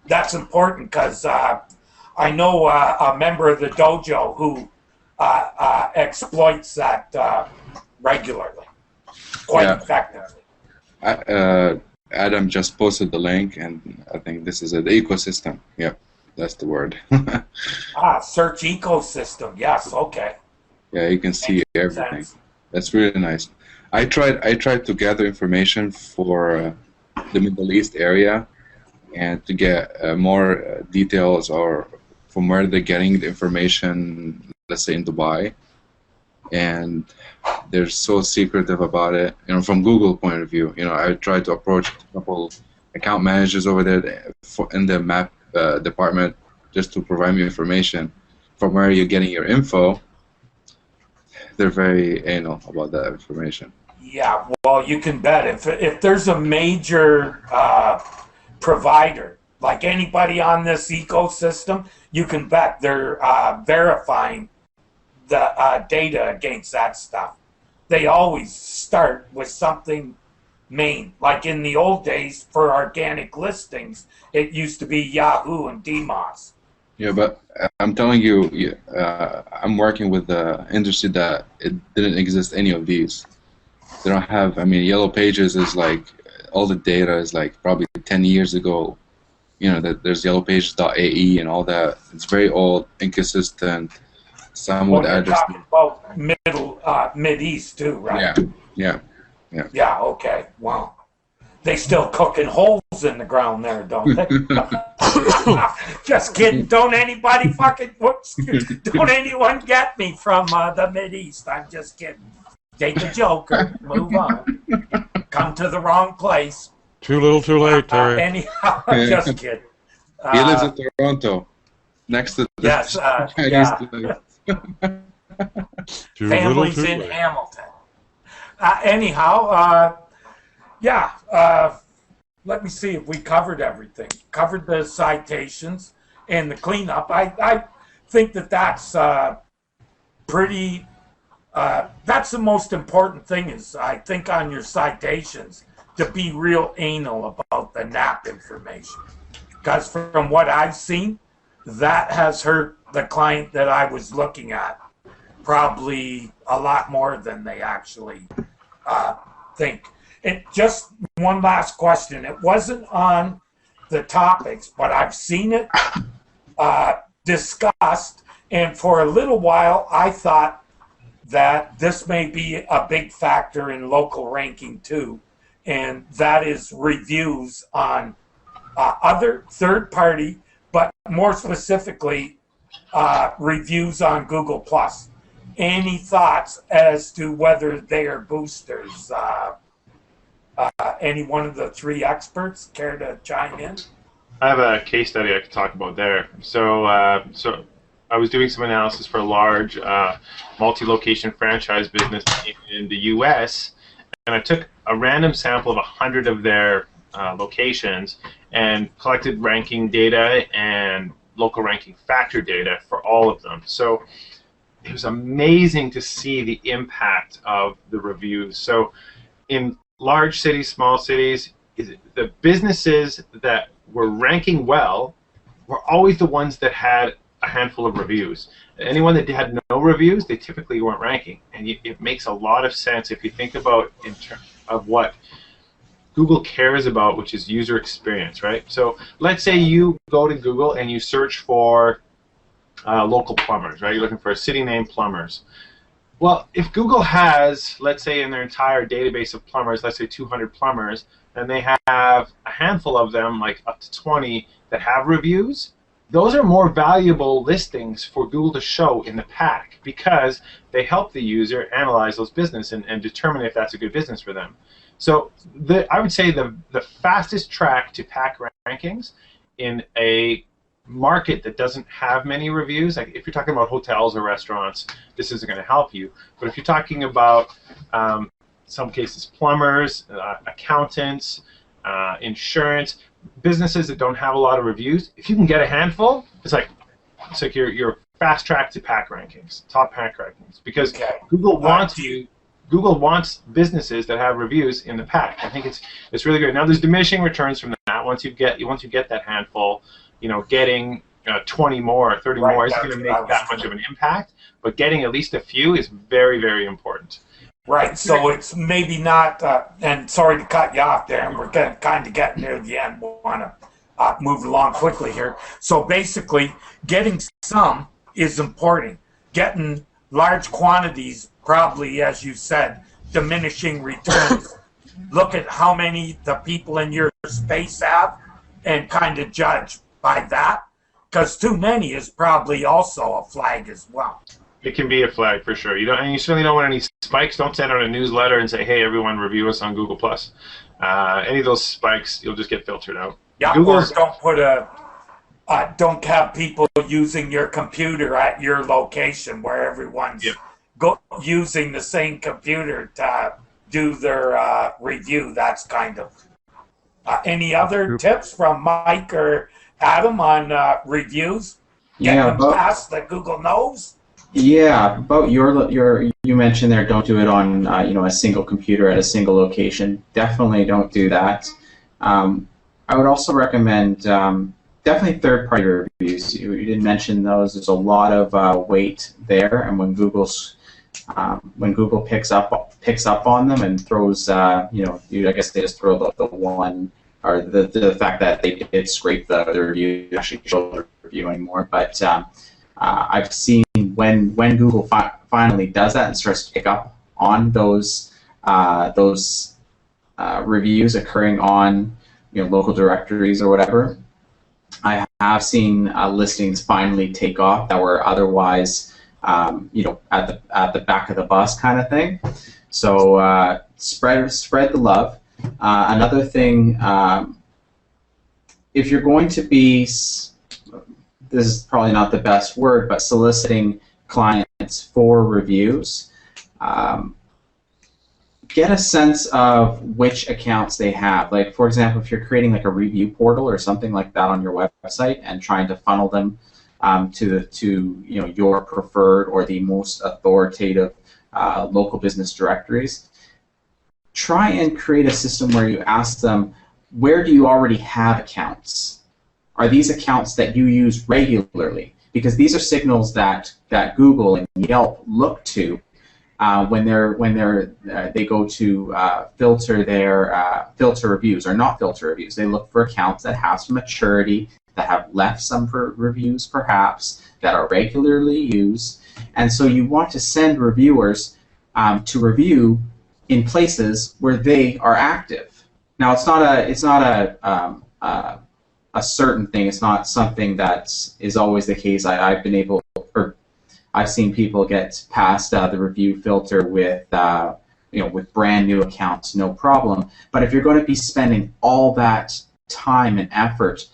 That's important because I know a member of the dojo who exploits that regularly, quite Yeah. effectively. Adam just posted the link, and I think this is the ecosystem. Yep, that's the word. Search ecosystem. Yes. Okay. Yeah, you can see Makes everything. sense. That's really nice. I tried to gather information for the Middle East area and to get more details or from where they're getting the information, let's say in Dubai, and they're so secretive about it. From Google point of view, I tried to approach a couple account managers over there in the map department just to provide me information from where you're getting your info. They're very anal about that information. Yeah. Well, you can bet if there's a major provider, like anybody on this ecosystem, you can bet they're verifying the data against that stuff. They always start with something main. Like in the old days for organic listings, it used to be Yahoo and DMOS. Yeah, but I'm telling you, I'm working with the industry that it didn't exist any of these. They don't have. I mean, Yellow Pages is like all the data is like probably 10 years ago. That there's yellowpages.ae and all that. It's very old, inconsistent. Some Well, with you're address. talking about Mid-East too, right? Yeah. Yeah, okay. Well, they still cooking holes in the ground there, don't they? Just kidding. Don't anybody don't anyone get me from the Mid-East. I'm just kidding. Take the joke or move on. Come to the wrong place. Too little, too late, Terry. Anyhow, just kidding. He lives in Toronto, next to the Yes, Chinese yeah. place. Too Families little, too in late. Hamilton. Let me see if we covered everything. Covered the citations and the cleanup. I think that's pretty. That's the most important thing is I think on your citations to be real anal about the NAP information. Because from what I've seen, that has hurt the client that I was looking at probably a lot more than they actually think. And just one last question. It wasn't on the topics, but I've seen it discussed, and for a little while I thought that this may be a big factor in local ranking too, and that is reviews on other third-party, but more specifically, reviews on Google+. Any thoughts as to whether they are boosters? Any one of the three experts care to chime in? I have a case study I could talk about there. So I was doing some analysis for a large multi-location franchise business in the U.S., and I took a random sample of 100 of their locations and collected ranking data and local ranking factor data for all of them. So it was amazing to see the impact of the reviews. So in large cities, small cities, the businesses that were ranking well were always the ones that had a handful of reviews. Anyone that had no reviews, they typically weren't ranking. And it makes a lot of sense if you think about in terms of what Google cares about, which is user experience, right? So let's say you go to Google and you search for local plumbers, right? You're looking for a city named Plumbers. Well, if Google has, let's say in their entire database of plumbers, let's say 200 plumbers, and they have a handful of them, like up to 20, that have reviews, those are more valuable listings for Google to show in the pack because they help the user analyze those business and determine if that's a good business for them. So I would say the fastest track to pack rankings in a market that doesn't have many reviews, like if you're talking about hotels or restaurants, this isn't going to help you. But if you're talking about some cases plumbers, accountants, insurance, businesses that don't have a lot of reviews, if you can get a handful, it's like you're fast track to pack rankings, top pack rankings, because Google wants businesses that have reviews in the pack. I think it's really good. Now there's diminishing returns from that. Once you get that handful, getting 20 more, 30 more isn't going to make that much of an impact. But getting at least a few is very, very important. Right. So it's maybe not. And sorry to cut you off there. And we're kind of getting near the end. We want to move along quickly here. So basically, getting some is important. Getting large quantities, probably, as you said, diminishing returns. Look at how many the people in your space have and kind of judge by that, because too many is probably also a flag as well. It can be a flag for sure. And you certainly don't want any spikes. Don't send out a newsletter and say, "Hey, everyone, review us on Google+." Any of those spikes, you'll just get filtered out. Yeah, or don't have people using your computer at your location where everyone's using the same computer to do their review. That's kind of. Any other tips from Mike or Adam on reviews? Getting them past that Google knows? Yeah, about you mentioned there, don't do it on a single computer at a single location. Definitely don't do that. I would also recommend definitely third-party reviews. You didn't mention those. There's a lot of weight there, and when Google picks up on them and throws, I guess they just throw the one, or the fact that they did scrape the review, actually show the review anymore. But I've seen when Google finally does that and starts to pick up on those reviews occurring on local directories or whatever, I have seen listings finally take off that were otherwise at the back of the bus kind of thing. So spread the love. Another thing, if you're going to be, this is probably not the best word, but soliciting clients for reviews, get a sense of which accounts they have. Like, for example, if you're creating like a review portal or something like that on your website and trying to funnel them to your preferred or the most authoritative local business directories, try and create a system where you ask them, where do you already have accounts? Are these accounts that you use regularly? Because these are signals that Google and Yelp look to when they go to filter reviews or not filter reviews. They look for accounts that have some maturity, that have left some reviews perhaps, that are regularly used, and so you want to send reviewers to review in places where they are active. Now it's not a certain thing. It's not something that is always the case. I've seen people get past the review filter with with brand new accounts, no problem. But if you're going to be spending all that time and effort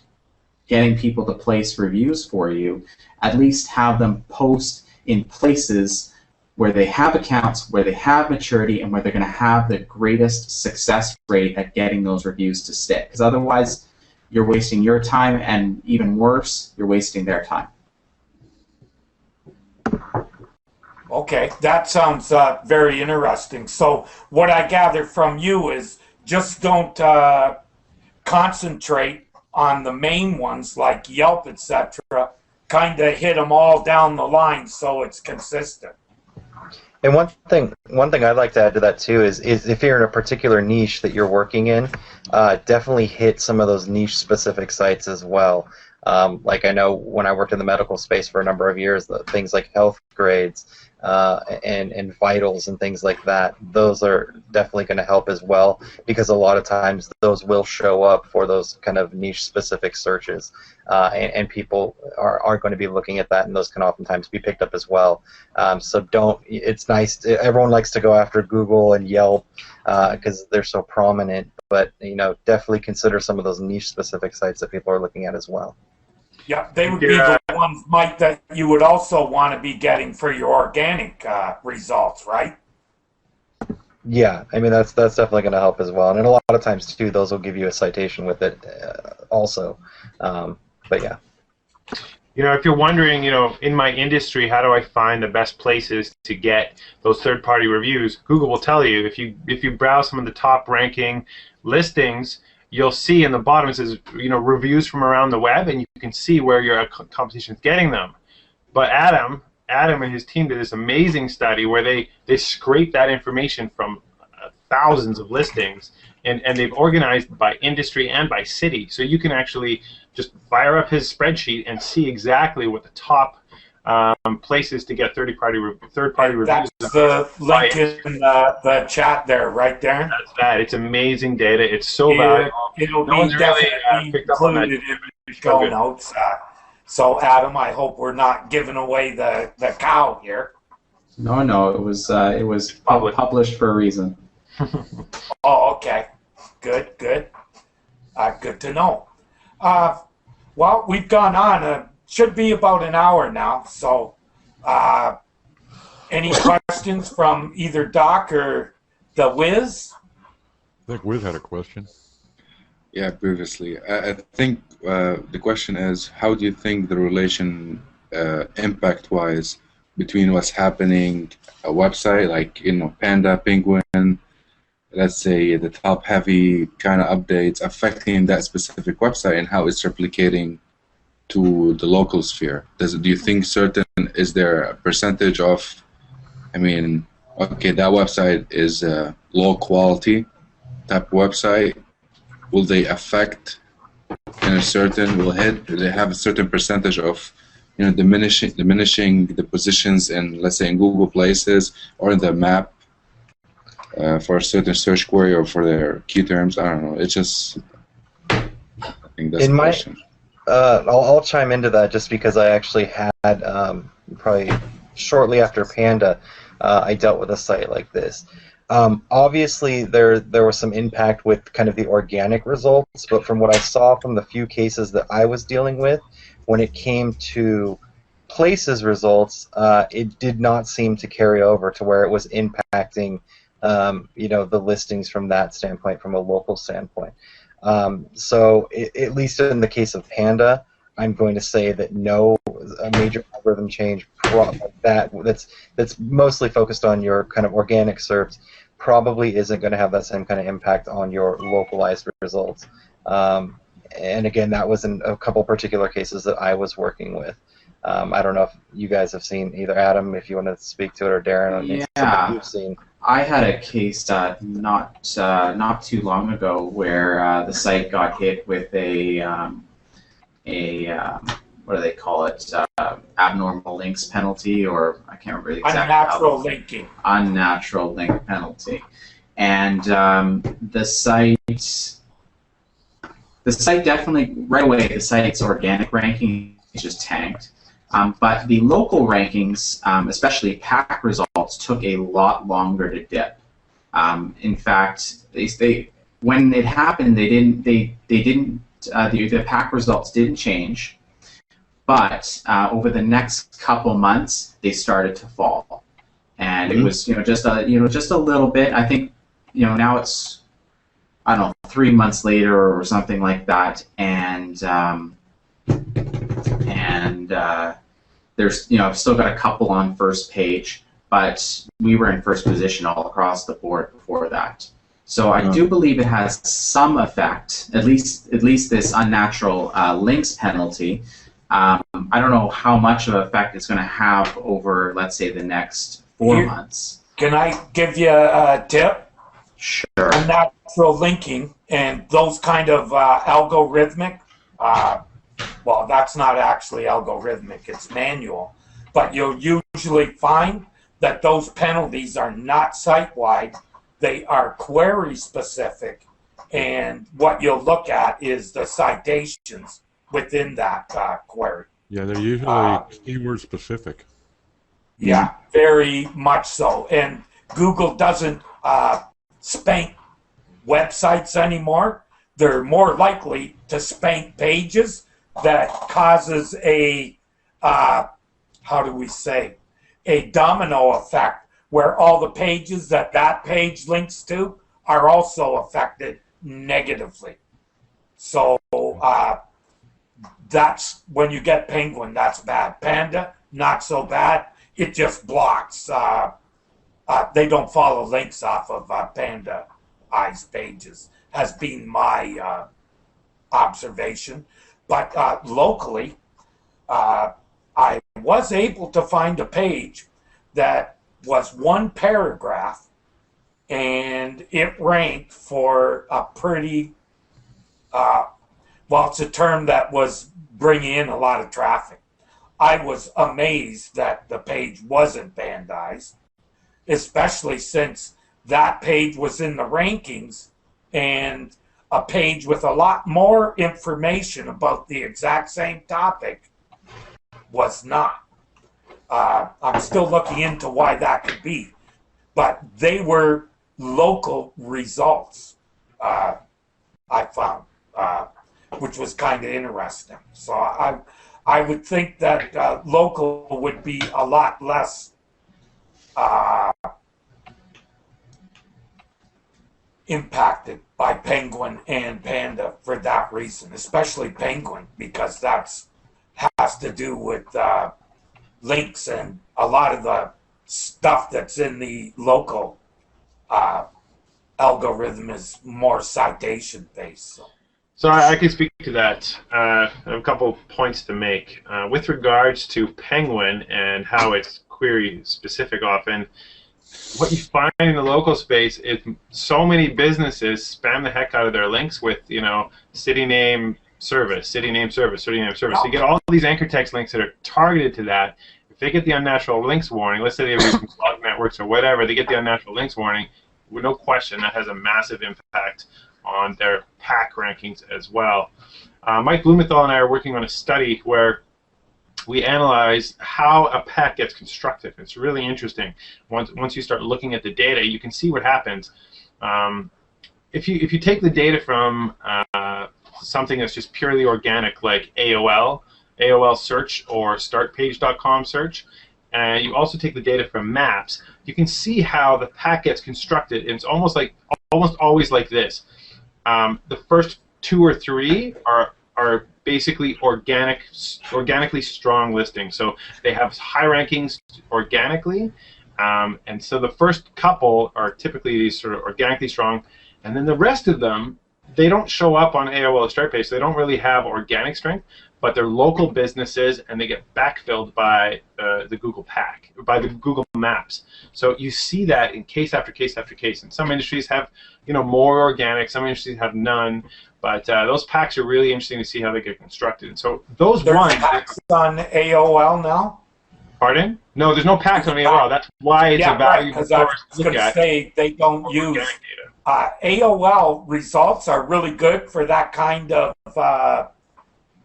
getting people to place reviews for you, at least have them post in places where they have accounts, where they have maturity, and where they're going to have the greatest success rate at getting those reviews to stick. Because otherwise, you're wasting your time, and even worse, you're wasting their time. Okay, that sounds very interesting. So what I gather from you is just don't concentrate on the main ones like Yelp, etc. Kind of hit them all down the line so it's consistent. And one thing I'd like to add to that too is if you're in a particular niche that you're working in, definitely hit some of those niche specific sites as well. Like I know when I worked in the medical space for a number of years, things like health grades, and vitals and things like that. Those are definitely going to help as well, because a lot of times those will show up for those kind of niche specific searches, and people are going to be looking at that, and those can oftentimes be picked up as well. So don't. It's nice. Everyone likes to go after Google and Yelp because they're so prominent, but definitely consider some of those niche specific sites that people are looking at as well. Yeah, they would be the ones, Mike, that you would also want to be getting for your organic results, right? Yeah, I mean that's definitely going to help as well, and a lot of times too, those will give you a citation with it also. But yeah. If you're wondering, in my industry, how do I find the best places to get those third-party reviews? Google will tell you. If you browse some of the top-ranking listings, you'll see in the bottom it says, reviews from around the web, and you can see where your competition is getting them. But Adam and his team did this amazing study where they scraped that information from thousands of listings, and they've organized by industry and by city. So you can actually just fire up his spreadsheet and see exactly what the top places to get third-party reviews. That's the link in the chat there, right there. That's that. It's amazing data. It's so valuable. It'll No be one's really definitely picked up on that. included in the show notes. So, Adam, I hope we're not giving away the cow here. No, it was published for a reason. Oh, okay. Good. Good to know. Well, we've gone on. Should be about an hour now. So, any questions from either Doc or the Wiz? I think Wiz had a question. Yeah, previously. I think the question is, how do you think the relation impact-wise between what's happening, a website like Panda, Penguin, let's say the top-heavy kind of updates affecting that specific website and how it's replicating to the local sphere? Do you think is there a percentage of, okay, that website is a low-quality type website? Will they affect in a certain, do they have a certain percentage of diminishing the positions in, let's say, in Google Places or in the map for a certain search query or for their key terms? I don't know. It's just, I think that's the question. I'll chime into that just because I actually had, probably shortly after Panda, I dealt with a site like this. Obviously, there was some impact with kind of the organic results, but from what I saw from the few cases that I was dealing with, when it came to Places results, it did not seem to carry over to where it was impacting, the listings from that standpoint, from a local standpoint. So at least in the case of Panda, I'm going to say that no, a major algorithm change that's mostly focused on your kind of organic search probably isn't going to have that same kind of impact on your localized results. And again, that was in a couple particular cases that I was working with. I don't know if you guys have seen, either Adam, if you want to speak to it, or Darren, something you've seen. I had a case not too long ago where the site got hit with a what do they call it? Abnormal links penalty, or I can't remember exactly. Unnatural linking. Unnatural link penalty, and the site definitely right away, the site's organic ranking just tanked. But the local rankings, especially PAC results, took a lot longer to dip. In fact, when it happened, the PAC results didn't change, but over the next couple months, they started to fall, and it was just a little bit. I think now it's, I don't know, 3 months later or something like that, and there's, I've still got a couple on first page, but we were in first position all across the board before that. So I do believe it has some effect, at least this unnatural links penalty. I don't know how much of an effect it's going to have over, let's say, the next 4 months. Can I give you a tip? Sure. Unnatural linking and those kind of algorithmic, well, that's not actually algorithmic, it's manual, but you'll usually find that those penalties are not site-wide, they are query-specific, and what you'll look at is the citations within that query. Yeah, they're usually keyword specific. Yeah, very much so. And Google doesn't spank websites anymore. They're more likely to spank pages that causes a, how do we say, a domino effect where all the pages that page links to are also affected negatively. So that's when you get Penguin, that's bad. Panda, not so bad. It just blocks. They don't follow links off of Panda-ized pages, has been my observation. But locally, I was able to find a page that was one paragraph, and it ranked for a pretty, well, it's a term that was bringing in a lot of traffic. I was amazed that the page wasn't bandized, especially since that page was in the rankings and a page with a lot more information about the exact same topic was not. I'm still looking into why that could be, but they were local results, I found, which was kind of interesting. So I would think that local would be a lot less impacted by Penguin and Panda for that reason, especially Penguin, because that's has to do with links, and a lot of the stuff that's in the local algorithm is more citation based. So I can speak to that. I have a couple points to make. With regards to Penguin and how it's query specific often, what you find in the local space is so many businesses spam the heck out of their links with, city name service, city name service, city name service. So you get all these anchor text links that are targeted to that. If they get the unnatural links warning, let's say they have blog networks or whatever, they get the unnatural links warning, with no question that has a massive impact on their PAC rankings as well. Mike Blumenthal and I are working on a study where we analyze how a PAC gets constructed. It's really interesting. Once you start looking at the data, you can see what happens. If you take the data from something that's just purely organic, like AOL search or startpage.com search, and you also take the data from maps, you can see how the PAC gets constructed. And it's almost always like this. The first 2 or 3 are basically organically strong listings. So they have high rankings organically, and so the first couple are typically sort of organically strong, and then the rest of them, they don't show up on AOL or Start Page. So they don't really have organic strength, but they're local businesses, and they get backfilled by the Google PAC, by the Google Maps. So you see that in case after case after case. And some industries have, more organic. Some industries have none. But those PACs are really interesting to see how they get constructed. And so those There's ones. PACs on AOL now? Pardon? No, there's no PACs on AOL. That's why it's a valuable source to look at. I was going to say they don't use AOL results are really good for that kind of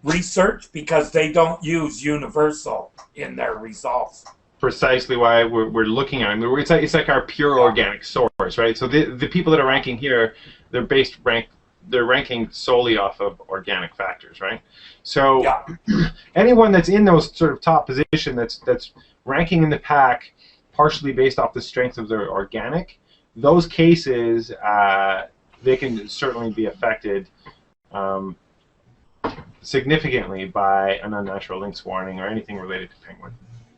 research because they don't use universal in their results. Precisely why we're looking at them. It's like our pure organic source, right? So the people that are ranking here, they're ranking solely off of organic factors, right? So anyone that's in those sort of top position that's ranking in the PAC partially based off the strength of their organic, those cases they can certainly be affected significantly by an unnatural links warning or anything related to Penguin.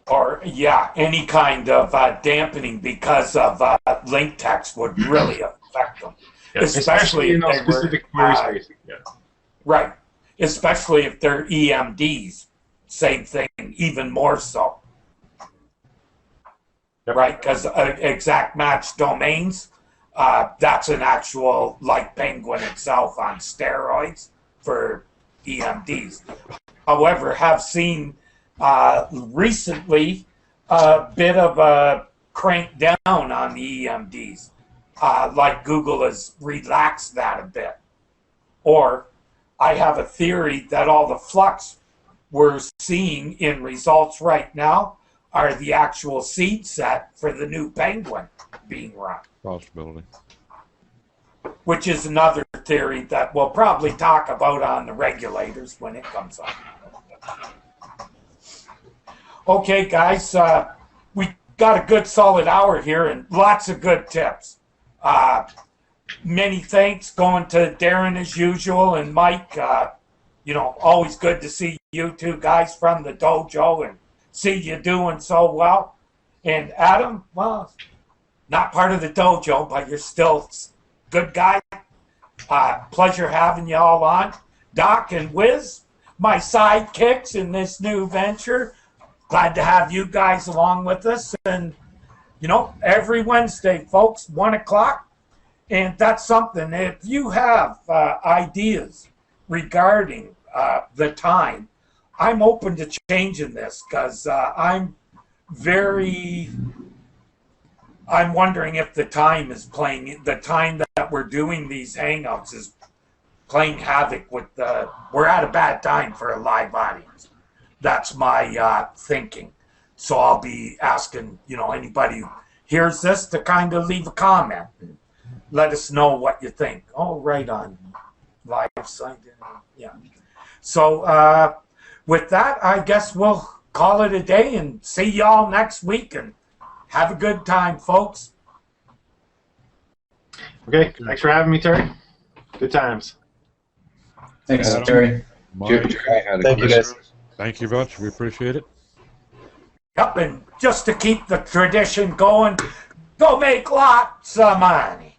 Or, any kind of dampening because of link text would really affect them. Yeah, especially in those specific query spaces. Yeah. Right. Especially if they're EMDs. Same thing, even more so. Yep. Right? Because exact match domains, that's an actual, like Penguin itself on steroids for EMDs. However, have seen recently a bit of a cranked down on the EMDs, like Google has relaxed that a bit. Or I have a theory that all the flux we're seeing in results right now are the actual seed set for the new Penguin being run. Possibility. Which is another theory that we'll probably talk about on the regulators when it comes up. Okay, guys, we got a good solid hour here and lots of good tips. Many thanks going to Darren as usual, and Mike. Always good to see you two guys from the dojo and see you doing so well. And Adam, well, not part of the dojo, but you're still a good guy. Pleasure having you all on. Doc and Wiz, my sidekicks in this new venture. Glad to have you guys along with us. And, every Wednesday, folks, 1 o'clock. And that's something, if you have ideas regarding the time, I'm open to changing this because I'm wondering if the time that we're doing these Hangouts is playing havoc with we're at a bad time for a live audience. That's my thinking. So I'll be asking, anybody who hears this to kind of leave a comment and let us know what you think. Oh, right on live site. Yeah. So with that, I guess we'll call it a day and see y'all next week and have a good time, folks. Okay, thanks for having me, Terry. Good times. Thanks, Adam. Terry. Jerry had a Thank you, question. guys. Thank you much. We appreciate it. Yep, and just to keep the tradition going, go make lots of money.